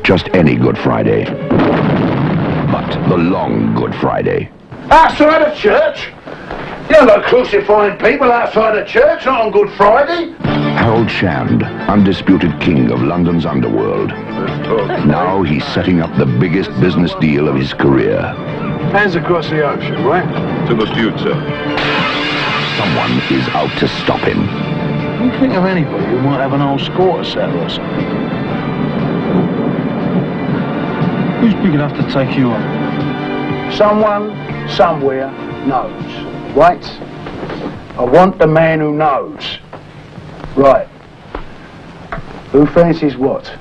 Not just any Good Friday, but the long Good Friday. Outside of church? You don't go crucifying people outside of church, not on Good Friday. Harold Shand, undisputed king of London's underworld. Now he's setting up the biggest business deal of his career. Hands across the ocean, right? To the future. Someone is out to stop him. You think of anybody who might have an old score to settle or something? Who's big enough to take you on? Someone, somewhere, knows. Right? I want the man who knows. Right. Who fancies what?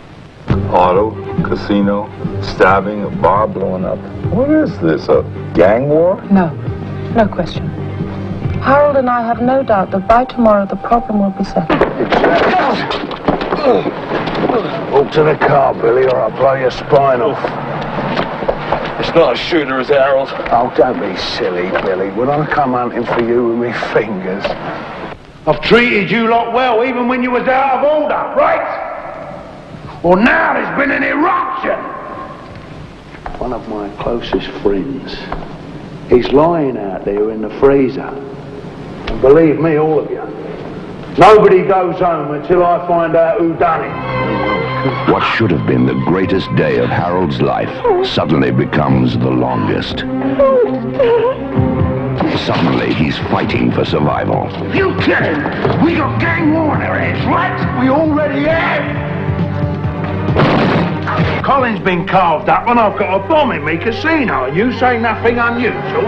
Auto, casino, stabbing, a bar blowing up. What is this, a gang war? No, no question. Harold and I have no doubt that by tomorrow the problem will be settled. Walk to the car, Billy, or I'll blow your spine off. It's not a shooter, is it, Harold? Oh, don't be silly, Billy. Would I come hunting for you with me fingers? I've treated you lot well, even when you was out of order, right? Well, now there's been an eruption. One of my closest friends. He's lying out there in the freezer. And believe me, all of you, nobody goes home until I find out who done it. What should have been the greatest day of Harold's life suddenly becomes the longest. Suddenly, he's fighting for survival. You kidding? We got gang war on our hands, right? We already have. Colin's been carved up and I've got a bomb in me casino, and you say nothing unusual?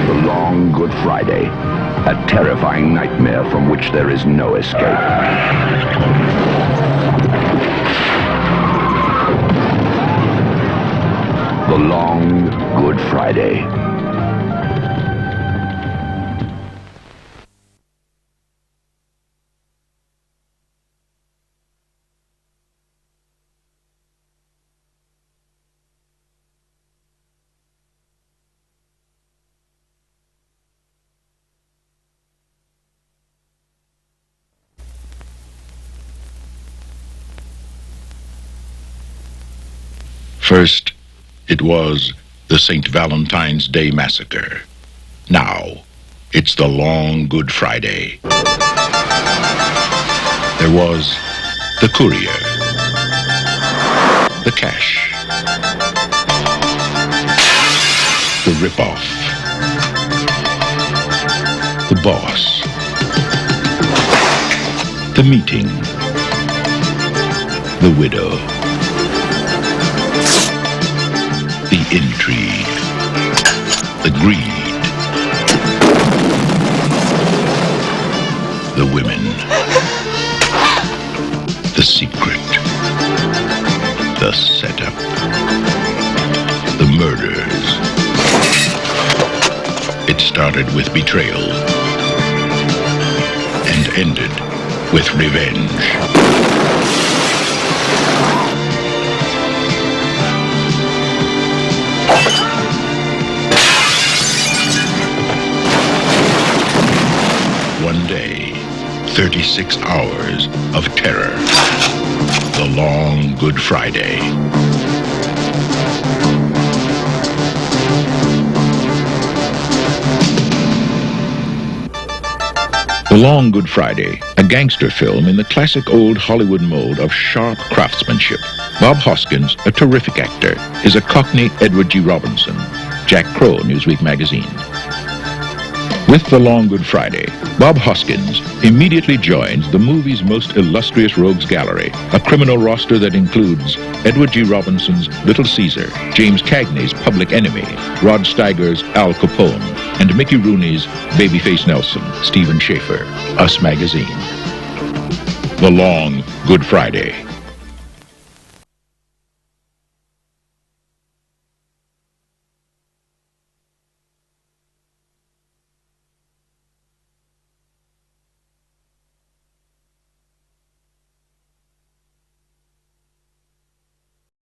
The long Good Friday, a terrifying nightmare from which there is no escape. The long Good Friday. First, it was the St. Valentine's Day Massacre. Now, it's the long Good Friday. There was the courier, the cash, the ripoff, the boss, the meeting, the widow, the intrigue, the greed, the women, the secret, the setup, the murders. It started with betrayal and ended with revenge. One day, 36 hours of terror. The long Good Friday. The Long Good Friday, a gangster film in the classic old Hollywood mold of sharp craftsmanship. Bob Hoskins, a terrific actor, is a Cockney Edward G. Robinson. Jack Crow, Newsweek magazine. With The Long Good Friday, Bob Hoskins immediately joins the movie's most illustrious rogues gallery, a criminal roster that includes Edward G. Robinson's Little Caesar, James Cagney's Public Enemy, Rod Steiger's Al Capone, and Mickey Rooney's Babyface Nelson, Stephen Schaefer, Us Magazine. The Long Good Friday.